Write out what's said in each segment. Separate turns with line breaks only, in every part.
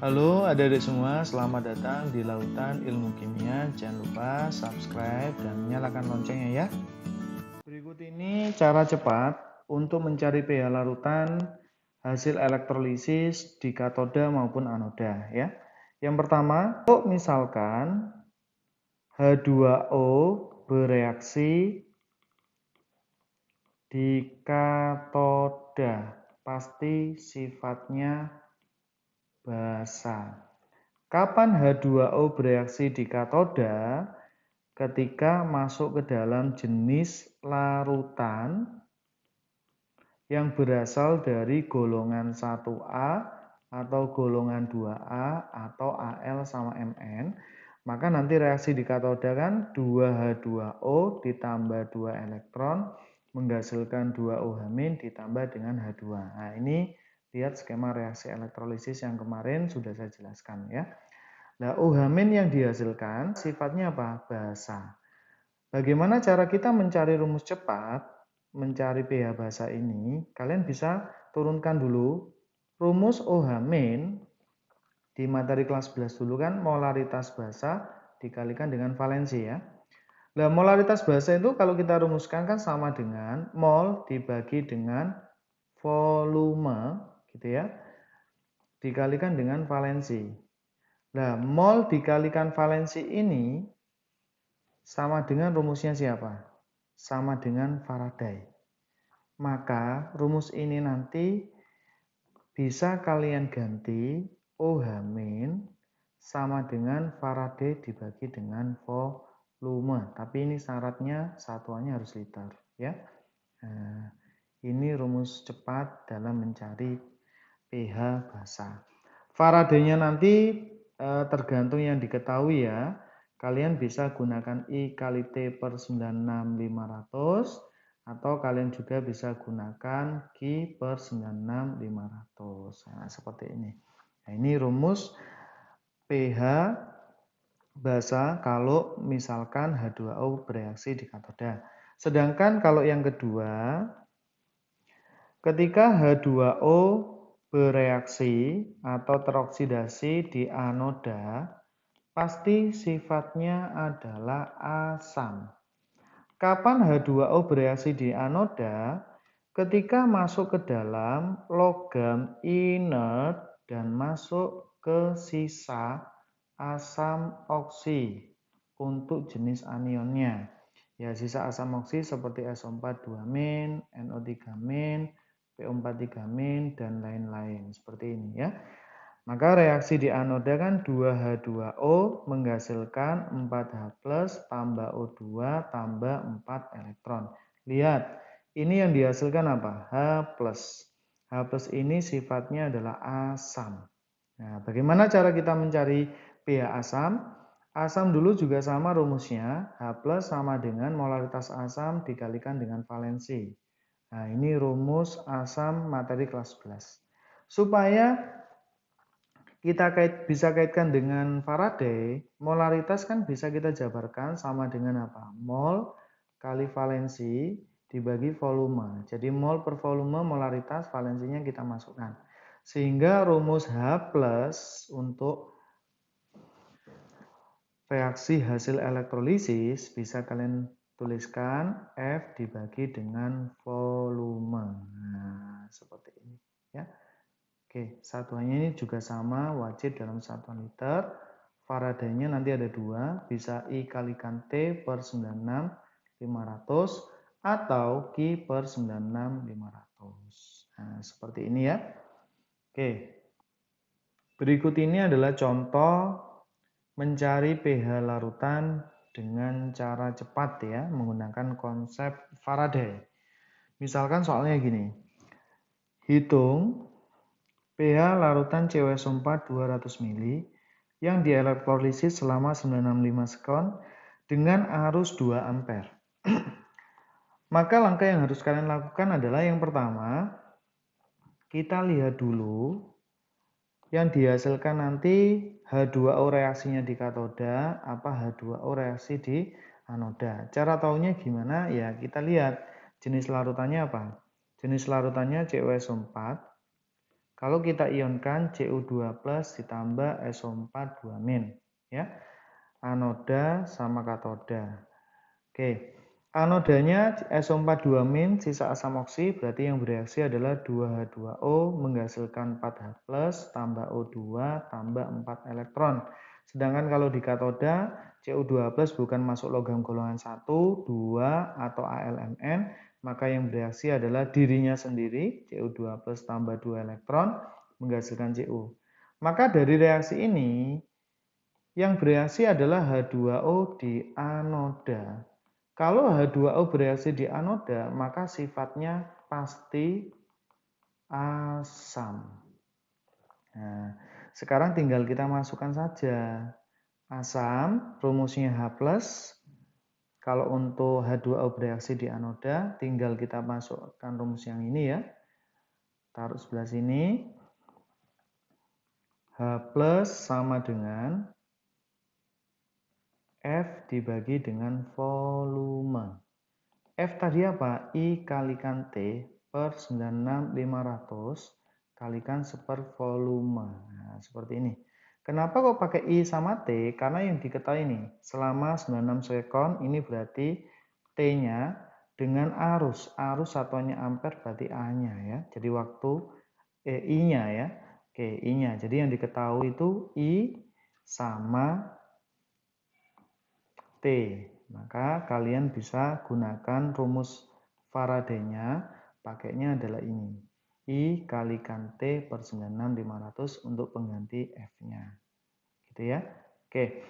Halo adik-adik semua, selamat datang di Lautan Ilmu Kimia. Jangan lupa subscribe dan nyalakan loncengnya ya. Berikut ini cara cepat untuk mencari pH larutan hasil elektrolisis di katoda maupun anoda ya. Yang pertama, misalkan H2O bereaksi di katoda, pasti sifatnya basa. Kapan H2O bereaksi di katoda? Ketika masuk ke dalam jenis larutan yang berasal dari golongan 1A atau golongan 2A atau Al sama Mn, maka nanti reaksi di katoda kan 2H2O ditambah 2 elektron menghasilkan 2OH- ditambah dengan H2. Nah, ini lihat skema reaksi elektrolisis yang kemarin sudah saya jelaskan ya. Nah, OH- yang dihasilkan sifatnya apa? Basa. Bagaimana cara kita mencari rumus cepat, mencari pH basa ini? Kalian bisa turunkan dulu rumus OH- di materi kelas 11 dulu kan molaritas basa dikalikan dengan valensi ya. Nah, molaritas basa itu kalau kita rumuskan kan sama dengan mol dibagi dengan volume gitu ya, dikalikan dengan valensi. Nah, mol dikalikan valensi ini sama dengan rumusnya siapa? Sama dengan Faraday. Maka rumus ini nanti bisa kalian ganti OH- sama dengan Faraday dibagi dengan volume. Tapi ini syaratnya satuannya harus liter. Ya. Nah, ini rumus cepat dalam mencari pH basa. Faraday-nya nanti tergantung yang diketahui ya. Kalian bisa gunakan I kali T per 96500 atau kalian juga bisa gunakan Q per 96500. Nah, seperti ini. Nah, ini rumus pH basa kalau misalkan H2O bereaksi di katoda. Sedangkan kalau yang kedua, ketika H2O bereaksi atau teroksidasi di anoda, pasti sifatnya adalah asam. Kapan H2O bereaksi di anoda? Ketika masuk ke dalam logam inert dan masuk ke sisa asam oksi untuk jenis anionnya. Ya, sisa asam oksi seperti SO4 2-, NO3-, PO4 3-, dan lain-lain seperti ini ya. Maka reaksi di anoda kan 2H2O menghasilkan 4H+ tambah O2 tambah 4 elektron. Lihat, ini yang dihasilkan apa? H+. H+ ini sifatnya adalah asam. Nah, bagaimana cara kita mencari pH asam? Asam dulu juga sama rumusnya, H+ sama dengan molaritas asam dikalikan dengan valensi. Nah, ini rumus asam materi kelas 11. Supaya kita bisa kaitkan dengan Faraday, molaritas kan bisa kita jabarkan sama dengan apa? Mol kali valensi dibagi volume. Jadi mol per volume molaritas, valensinya kita masukkan. Sehingga rumus H+ untuk reaksi hasil elektrolisis bisa kalian tuliskan F dibagi dengan volume. Nah, seperti ini ya. Oke, satuannya ini juga sama, wajib dalam satuan liter. Faraday-nya nanti ada 2, bisa I kalikan T per 96500 atau Q per 96500. Nah, seperti ini ya. Oke, berikut ini adalah contoh mencari pH larutan dengan cara cepat ya, menggunakan konsep Faraday. Misalkan soalnya gini, hitung pH larutan CuSO4 200 ml yang dielektrolisis selama 965 sekon dengan arus 2 ampere. Maka langkah yang harus kalian lakukan adalah yang pertama, kita lihat dulu yang dihasilkan nanti H2O reaksinya di katoda, apa H2O reaksi di anoda. Cara taunya gimana? Ya kita lihat jenis larutannya apa. Jenis larutannya CuSO4. Kalau kita ionkan Cu2 plus ditambah SO4 2-, ya. Anoda sama katoda. Oke. Anodanya SO4 2-, sisa asam oksi, berarti yang bereaksi adalah 2H2O menghasilkan 4H+, tambah O2, tambah 4 elektron. Sedangkan kalau di katoda, Cu2 plus bukan masuk logam golongan 1, 2, atau AlMn, maka yang bereaksi adalah dirinya sendiri, Cu2 plus tambah 2 elektron, menghasilkan Cu. Maka dari reaksi ini, yang bereaksi adalah H2O di anoda. Kalau H2O bereaksi di anoda, maka sifatnya pasti asam. Nah, sekarang tinggal kita masukkan saja. Asam, rumusnya H+. Kalau untuk H2O bereaksi di anoda, tinggal kita masukkan rumus yang ini ya. Taruh sebelah sini. H+ sama dengan F dibagi dengan volume. F tadi apa? I kalikan T per 96500 kalikan seper volume. Nah, seperti ini. Kenapa kok pakai I sama T? Karena yang diketahui ini, selama 96 sekon ini berarti T-nya dengan arus. Arus satuannya ampere berarti A-nya ya. Jadi waktu I-nya ya. Oke, I-nya. Jadi yang diketahui itu I sama T. Maka kalian bisa gunakan rumus Faraday-nya, pakainya adalah ini. I kalikan T per 96500 untuk pengganti F-nya. Gitu ya. Oke.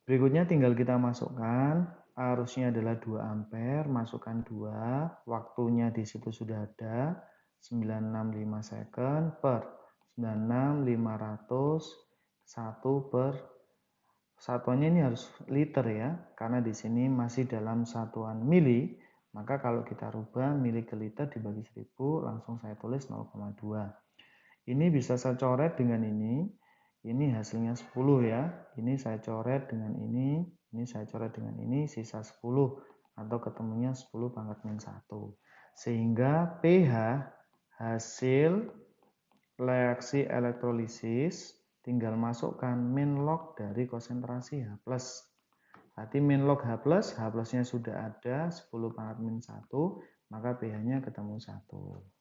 Berikutnya tinggal kita masukkan. Arusnya adalah 2 ampere, masukkan 2. Waktunya di situ sudah ada. 965 second per 96500 1 per satuannya ini harus liter ya, karena di sini masih dalam satuan mili, maka kalau kita rubah mili ke liter dibagi 1000, langsung saya tulis 0,2. Ini bisa saya coret dengan ini hasilnya 10 ya, ini saya coret dengan ini saya coret dengan ini, sisa 10, atau ketemunya 10 pangkat min 1. Sehingga pH hasil reaksi elektrolisis tinggal masukkan min log dari konsentrasi H+. Berarti min log H+, H+-nya sudah ada 10 pangkat min 1, maka pH-nya ketemu 1.